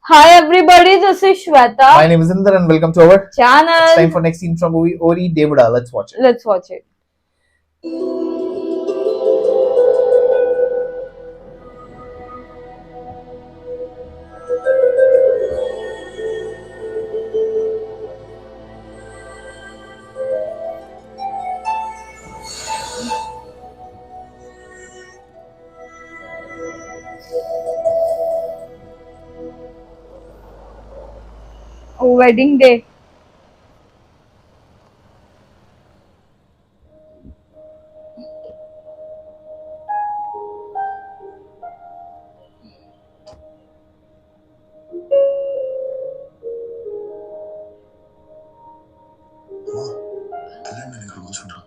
Hi everybody, this is Shweta. My name is Inder and welcome to our Channel. It's time for next scene from movie Ori Devuda. Let's watch it. Let's watch it. Oh, wedding day. వెళ్ళండి నేను ఇక్కడ కూర్చుంటా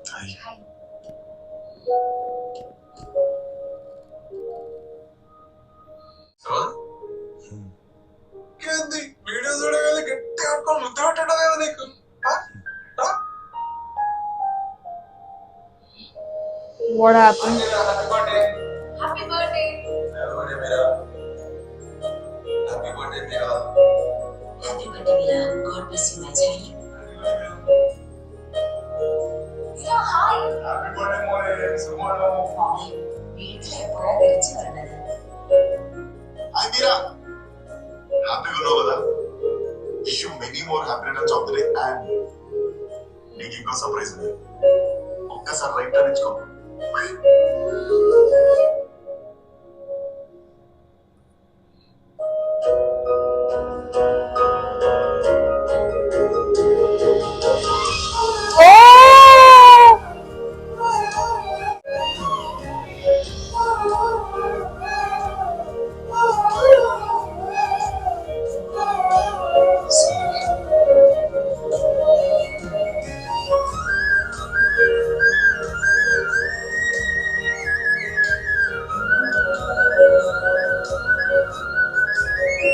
hi ఏంది video చూడగానే గట్టి ఆడుకొని ముద్దు పెట్టడం కదా నీకు What happened? Happy birthday. Meera happy birthday Meera Happy birthday, Mira. God bless you, my child. Mira, hi. Happy birthday మోరే సుమారు Mommy, വീട്ടിൽ എപ്പോഴാ തിരിച്ചു വരുന്നത്? హాయ్ మీరా హ్యాపీగా ఉన్నావు కదా wish you many more happy returns of the day and నీకు ఇంకో సర్ప్రైజ్ ఉంది ఒక్కసారి రైట్ టర్న్ ఇచ్చుకో Oh!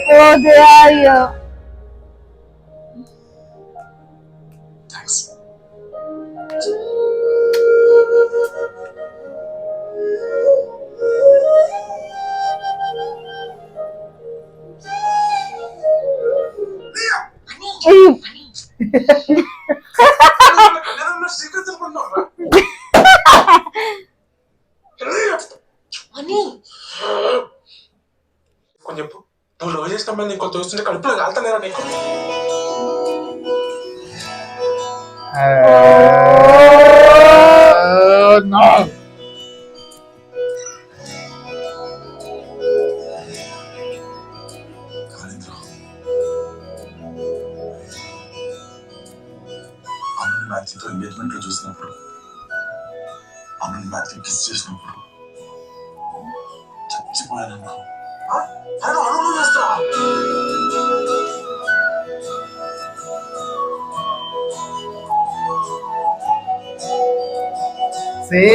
Oh, they are here. Thanks Hey, Ani, కొంచెం చెప్పు నువ్వు రోజు చేసిన పని నీకు చూస్తుంటే కడుపులో కాలుతానేరా నీకు No. కాలేంద్ర అన్న మ్యాథ్తో ఎంగేజ్మెంట్ లో చూసినప్పుడు అన్న మ్యాథ్తో కిస్ చేసినప్పుడు చచ్చిపోయాను అనుకో అరే అనుభవం చేస్తా Say.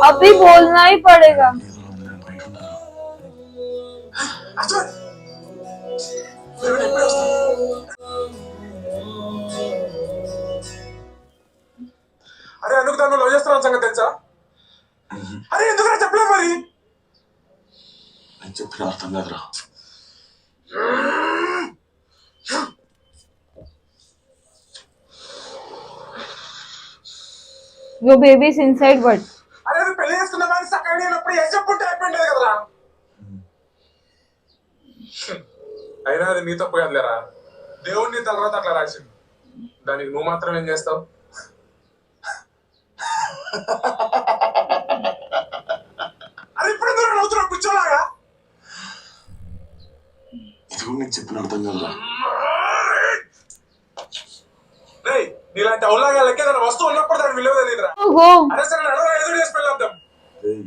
अभी बोलना ही पड़ेगा. ఏదో నేను బయట ఉన్నాను అచ్చా నేను ఎప్పుడే వస్తాను అరే ఎందుకు దాన్ని లవ్ చేస్తున్నాను సంగతి తెలుసా అరే ఎందుకు చెప్పలేదు మరి నేను చెప్పిన అర్థం కాదురా Your baby is inside, but అరే నువ్వు పెళ్లి చేసుకున్న దాన్ని సకాడి అయినప్పుడు ఏం చెప్పుంటే అయిపోయింది కదరా అయినా అది నీ తప్పు కదలేరా దేవుడు నీ తర్వాత అట్లా రాసింది దానికి నువ్వు మాత్రం ఏం చేస్తావు అరే ఇప్పుడు ఎందుకు నవ్వుతున్నావు కూర్చోలాగా ఇది కూడా నీకు చెప్పిన అర్థం కాదురా రేయ్ నీలాంటి అవులాగాలకి ఏదైనా వస్తువు ఉన్నప్పుడు దాని విలువ తెలియదురా oh, go. అరే సరే నడవ ఎదురు చేసి పెళ్ళాం ఏయ్,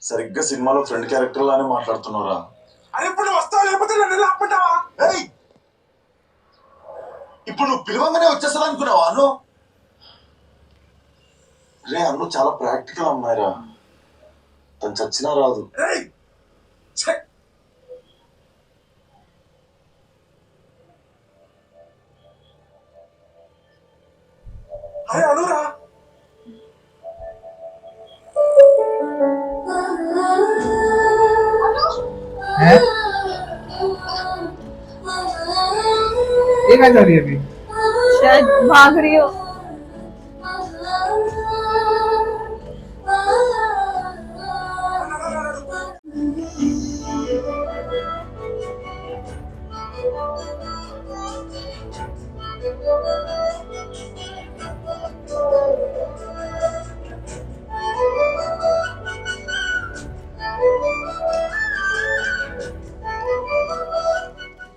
సరిగ్గా సినిమాలో ఫ్రెండ్ క్యారెక్టర్ లానే మాట్లాడుతున్నారా అరే ఇప్పుడు నువ్వు వస్తావా లేకపోతే నన్ను ఎలా ఆపుకుంటావా ఏయ్ ఇప్పుడు నువ్వు పిలవంగానే వచ్చేస్తా అనుకున్నావా అను రే అన్ను చాలా ప్రాక్టికల్ అమ్మాయిరా తను చచ్చినా రాదు రేయ్ ఛే! అరే అనురా हैं? ये क्या कर रही है अभी? शायद भाग रही हो.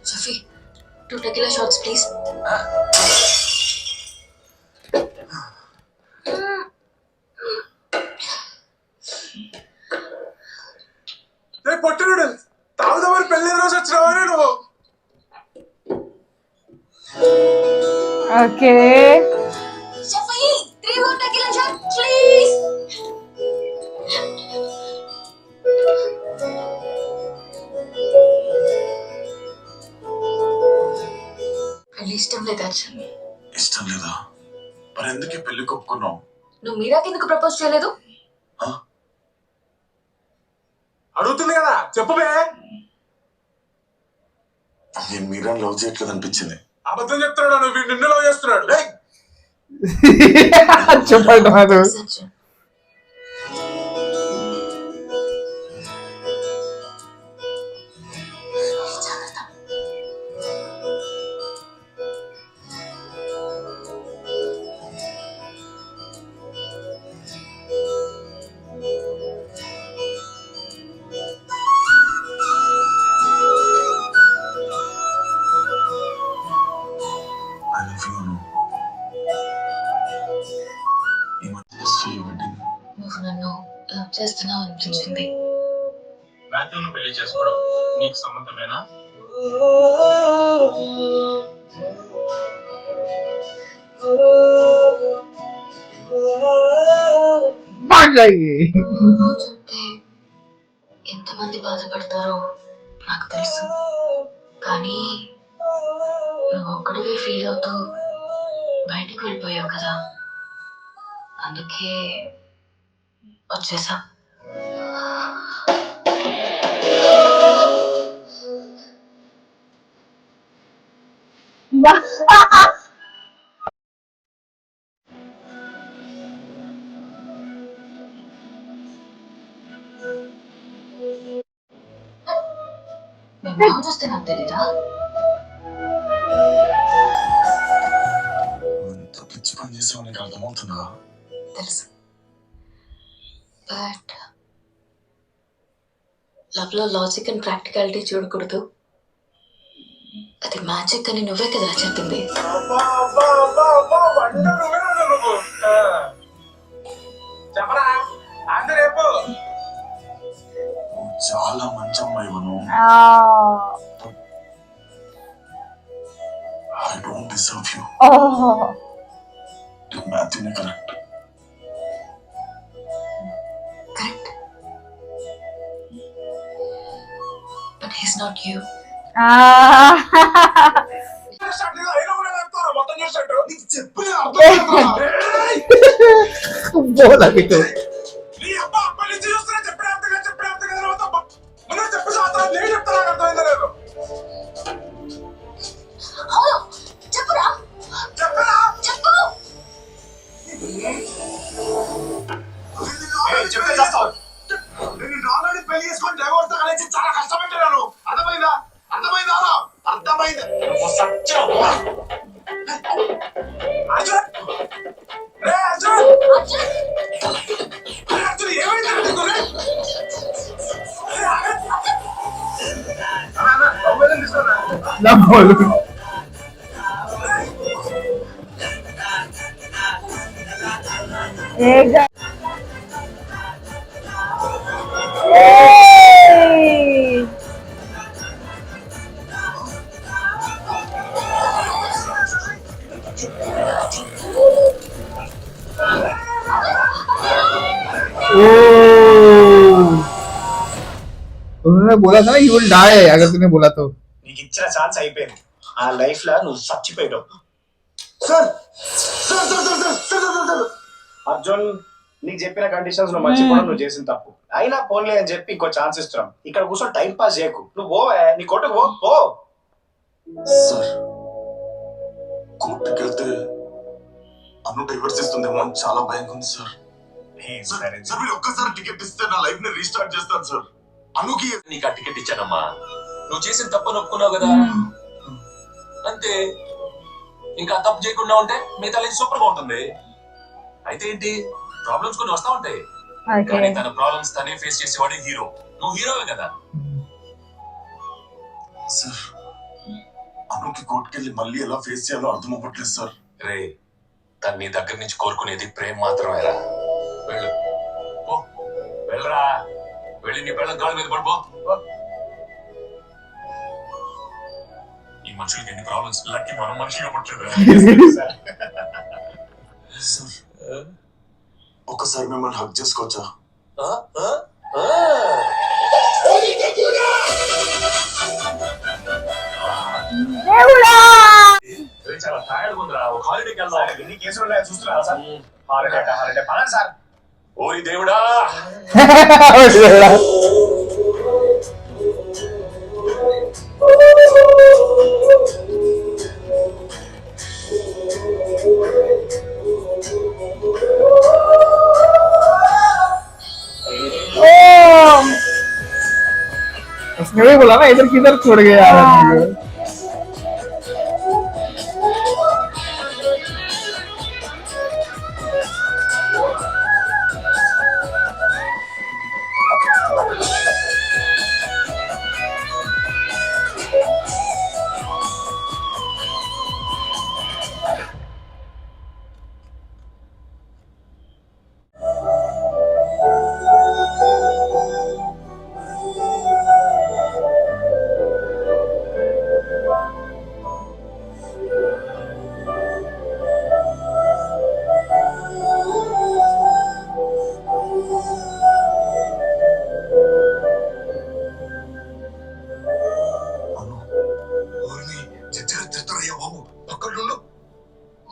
Sophie, 2 tequila shots, please. రేపు పొట్టుడు తాగుదామని పెళ్లి రోజు వచ్చినావా నువ్వు? Okay. Sophie, 3 more tequila shots, please. పెళ్లి ఇష్టం లేదా అర్జున్? ఇష్టం లేదా? మరి ఎందుకు పెళ్లి కొప్పుకున్నావు? నువ్వు మీరాకి ఎందుకు ప్రపోజ్ చేయలేదు? అడుగుతుంది కదా చెప్పువే. నేను మీరాని లవ్ చేయట్లేదు అనిపించింది. అబద్ధం చెప్తున్నాడు, నువ్వు నిన్ను లవ్ చేస్తున్నాడు. చెప్పండి Madhav. Arjun, I love you అను. ఈ మధ్య చేస్తూ ఈ వెడ్డింగ్ నువ్వు నన్ను లవ్ చేస్తున్నావు అనిపించింది. మాథ్యూను పెళ్లి చేసుకోవడం నీకు సమ్మతమేనా? भाग जाएगी. చూస్తే ఎంతమంది బాధపడతారో నాకు తెలుసు, కానీ నువ్వు ఒక్కడివే ఫీల్ అవుతూ బయటికి వెళ్ళిపోయావు కదా, అందుకే వచ్చేసా. మేము బాగా చూస్తే నాకు తెలీదా? ఎంత పిచ్చి పని చేసావు నీకు అర్థమవుతుందా? తెలుసు, బట్ లవ్ లో లాజిక్ అండ్ ప్రాక్టికాలిటీ చూడకూడదు, అది మ్యాజిక్ అని నువ్వే కదా చెప్పింది. అబ్బా అబ్బా అబ్బా అబ్బా వంట నువ్వేనా నువ్వు? చెప్పరా అంత రేపు. నువ్వు చాలా మంచి అమ్మాయి Anu. I don't deserve you. Oh. మాథ్యూనే correct. Correct, but he's not you. మొత్తం చేసినట్టు నీకు చెప్పిన అర్థం बोला भी तो. నీ అబ్బా అప్పటి నుంచి చూస్తున్నా చెప్పడే అర్థంగా ముందు చెప్పు శాస్త్రం నేను చెప్తాను, నాకు అర్థమైందా లేదు? అవును, చెప్పురా, చెప్పరా చెప్పు. చెప్తే చేస్తావు. నేను ఆల్రెడీ పెళ్లి చేసుకొని డైవోర్స్ తో కలిసి చాలా కష్టపెట్టాను. అర్థమైందా? అర్థమైందా? అర్థమైందా? సత్యం అర్జున్, రే అర్జున్, అర్జున్, రే అర్జున్ ఏమైంది నీకు? రే తీసుకున్నా ना बोलो. एक Hey! उन्होंने बोला था ना यू विल डाई अगर तूने बोला तो. నీకు ఇచ్చిన ఛాన్స్ అయిపోయింది. ఆ లైఫ్ లో నువ్వు చచ్చిపోయావు. Sir sir sir sir sir sir sir sir Arjun, నీకు చెప్పిన కండిషన్స్ నువ్వు మర్చిపోవడం నువ్వు చేసిన తప్పు. అయినా పోన్లే అని చెప్పి ఇంకో ఛాన్స్ ఇస్తున్నాం. ఇక్కడ కూర్చొని టైం పాస్ చేయకు. నువ్వు పోవే, నీ కొట్టుకు పో. సార్ కోర్టుకి వెళ్తే అను డైవర్స్ ఇస్తుందేమో అని చాలా భయంగా ఉంది సార్. సార్ మీరు ఒక్కసారి టికెట్ ఇస్తే నా లైఫ్ ని రీస్టార్ట్ చేస్తాను సార్. అనుకి నీకు ఆ టికెట్ ఇచ్చానమ్మా. నువ్వు చేసిన తప్పు ఒప్పుకున్నావు కదా, అంతే. ఇంకా తప్పు చేయకుండా ఉంటే మిగతా లైఫ్ సూపర్ గా ఉంటుంది. అయితే ఏంటి, ప్రాబ్లమ్స్ కొన్ని వస్తా ఉంటాయి, కానీ తన ప్రాబ్లమ్స్ తనే ఫేస్ చేసేవాడే హీరో. నువ్వు హీరోవే కదా. సార్ అనుకి కోర్టుకి వెళ్ళి మళ్ళీ ఎలా ఫేస్ చేయాలో అర్థం అవ్వట్లేదు సార్. రే, తను నీ దగ్గర నుంచి కోరుకునేది ప్రేమ మాత్రమేరా. వెళ్ళు, ఓ వెళ్ళరా, వెళ్ళి నీ పిల్లల గాలి మీద పడిపో. ఈ మనుషులకి ఎన్ని ప్రాబ్లమ్స్, లక్కి మనం మనిషిగా పట్టలేదు. సార్ ఒకసారి మిమ్మల్ని హక్ చేసుకోవచ్చా? చాలా టైర్డ్ ఉందిరా, ఒక హాలిడేకి వెళ్దాం. ఎన్ని కేసులు ఉన్నాయో చూస్తున్నారా సార్? హాలిడే పడండి సార్. ఓరి దేవుడా, उसने भी बोला ना इधर किधर छोड़ गया यार.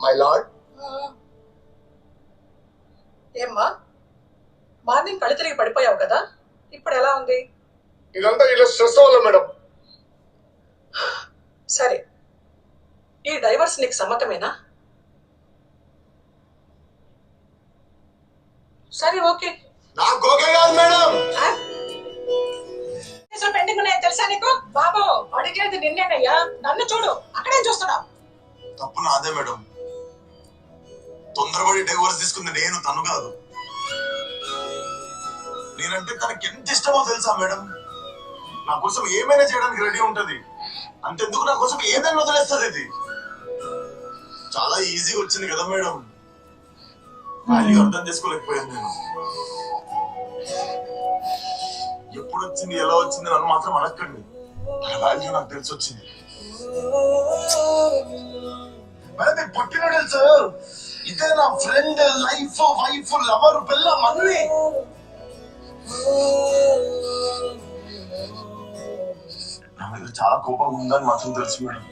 My lord. ఏమ్మా, మార్నింగ్ కళ్ళు తిరిగి పడిపోయావు కదా, ఇప్పుడు ఎలా ఉంది? ఇదంతా ఇలా స్ట్రెస్ వల్ల మేడం. సరే, ఈ డైవర్స్ నీకు సమ్మతమేనా? సరే, ఓకే. నాకు ఓకే కాదు మేడం. పెండింగ్ ఉన్నాయో తెలుసా నీకు? బాబు అడిగేది నిన్నేనయ్యా, నన్ను చూడు, అక్కడేం చూస్తున్నావు? తప్పు నాదే మేడం. తొందరపడి డైవర్స్ తీసుకుంది నేను, తను కాదు. నేనంటే తనకి ఎంత ఇష్టమో తెలుసా మేడం. నా కోసం ఏమైనా చేయడానికి రెడీ ఉంటది. అంతెందుకు నా కోసం ఏదైనా వదిలేస్తుంది. ఇది చాలా ఈజీగా వచ్చింది కదా మేడం. వాల్యూ అర్థం చేసుకోలేకపోయాను నేను. ఎప్పుడు వచ్చింది, ఎలా వచ్చింది నన్ను మాత్రం అనక్కండి. తన వాల్యూ నాకు తెలిసి వచ్చింది. మేడం పట్టిన తెలుసు, ఇదే నా ఫ్రెండ్, లైఫ్, వైఫ్, లవర్, పిల్ల, మన్ని. నా మీద చాలా కోపం ఉందని మాత్రం తెలుసు మేడం.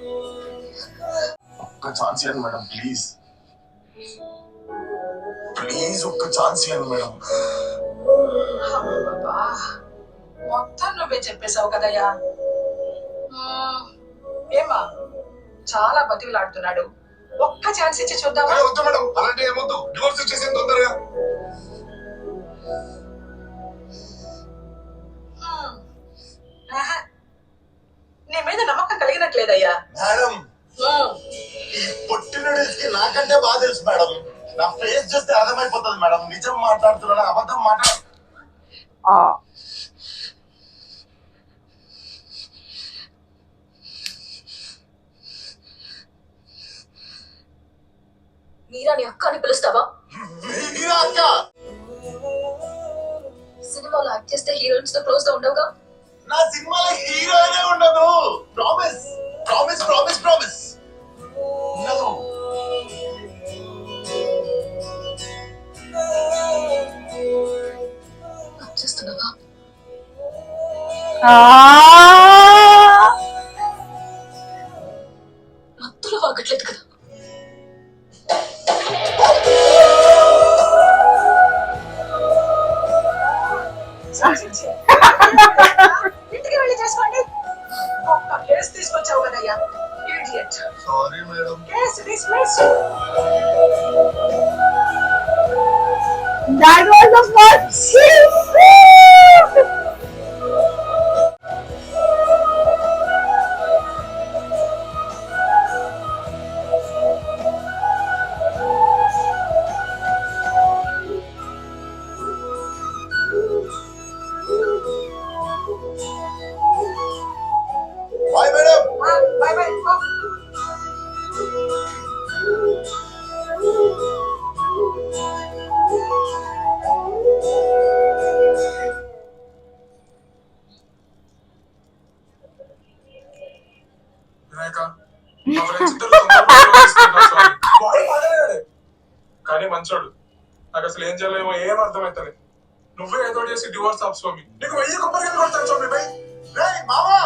ఒక్క ఛాన్స్ ఇవ్వండి మేడం, ప్లీజ్ ప్లీజ్, ఒక్క ఛాన్స్ ఇవ్వండి మేడం. మొత్తం నువ్వే చెప్పేశావు కదయ్యా. ఏమా, చాలా బతివిలాడుతున్నాడు, ఒక్క ఛాన్స్ ఇచ్చి చూద్దామా? వద్దు మేడం, అలాంటి ఏమొద్దు. డివోర్స్ ఇచ్చేసేంత తొందరగా. నీ మీద నమ్మకం కలిగినట్లేదయ్యా. మేడం ఈ పొట్టినోడిస్ కి నాకంటే బాగా తెలుసు మేడం. నా ఫేస్ చూస్తే అర్థమైపోతుంది మేడం. నిజం మాట్లాడుతున్నా, అబద్ధం మాట్లాడు. మీరా నీ అక్క అని పిలుస్తావా? మీరా అక్క? సినిమాలో యాక్ట్ చేస్తే హీరోయిన్స్ తో క్లోజ్ గా ఉండవుగా? నా సినిమాలో హీరోయినే ఉండదు. ప్రామిస్ ప్రామిస్ ప్రామిస్ ప్రామిస్ ఉండదు. చేస్తున్నావా? మత్తులో వాగట్లేదు కదా? అసలు ఏం చేయలేమో ఏం అర్థమవుతుంది. నువ్వే ఏదో చేసి డివోర్స్ ఆఫ్ స్వామి. నీకు 1000 కొబ్బరికాయలు కొడతాను స్వామి బై. రేయ్ మామా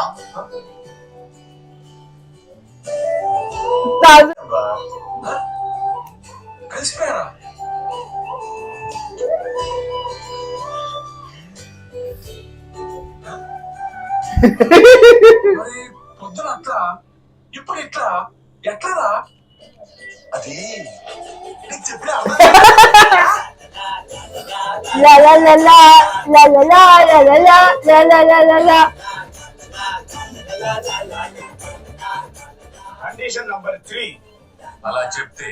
కలిసిపోయారా? మరి పొద్దున అట్లా ఇప్పుడు ఇట్లా ఎట్లరా? అది నీకు చెప్పిన La la la la la la la la la la la la la la la. Condition number 3. అలా చెప్తే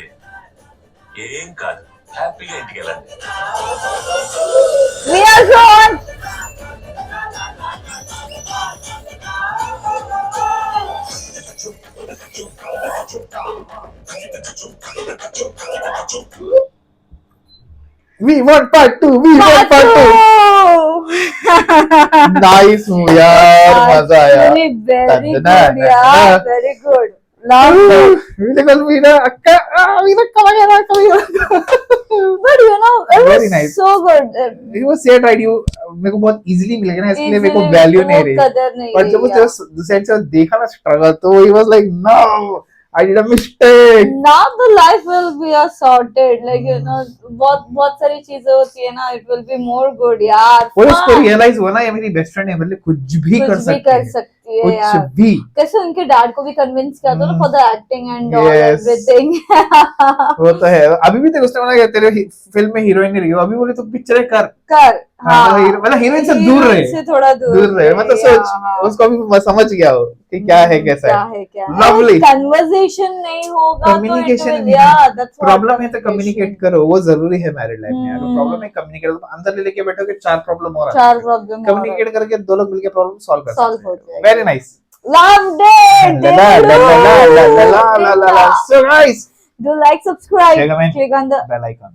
ఏం కాదు, హ్యాపీగా ఇంటికి వెళ్ళండి. We are gone. We want part 2. We want part 2. Nice movie यार, मजा आया. Really very Tandana, good, yeah, tandana. very good. Love it. Meena akka, Meena kamagera. But you know, it was Very nice. so good. It was said right, you मेरे को बहुत easily मिलेगा ना, इसलिए मेरे को Easily वैल्यू वो नहीं रही. कदर नहीं पर रही, जब yeah. उसे सेट से देखा ना स्ट्रगल, तो he was like, no, I did a mistake. Now the life will be sorted. Like you know, बहुत सारी चीजें होती है ना. It will be more good, यार. वो उसको Fun. रियलाइज हुआ ना, ये मेरी बेस्ट फ्रेंड है, मतलब कुछ भी कर कुछ भी सकती कर है, सकती है कुछ यार. भी. कैसे उनके डैड को भी कन्विंस किया था ना for the acting and all Yes. Everything. वो तो है. अभी भी तेरे उसने बोला कि तेरे फिल्म में हीरोइन नहीं रही हो, अभी बोले तो पिक्चर कर. कर. हाँ, मतलब हीरोइन से दूर रहे. से थोड़ा दूर रहे, मतलब सोच, हाँ. उसको अभी समझ गया हो कि क्या है कैसा क्या है. है क्या है. Lovely. कन्वर्सेशन नहीं होगा Communication तो yeah, that's what प्रॉब्लम है तो communication. कम्युनिकेट करो, वो जरूरी है मैरिड लाइफ में यार. हम्म. प्रॉब्लम है कम्युनिकेट, अंदर ले लेके बैठोगे 4 प्रॉब्लम और चार प्रॉब्लम कम्युनिकेट करके 2 लोग मिलके प्रॉब्लम सॉल्व कर Solve सकते हो हैं. जाएगा. Very nice. Loved it. La la la la la la la la la. So guys, Do like, subscribe, Comment. click on the bell icon.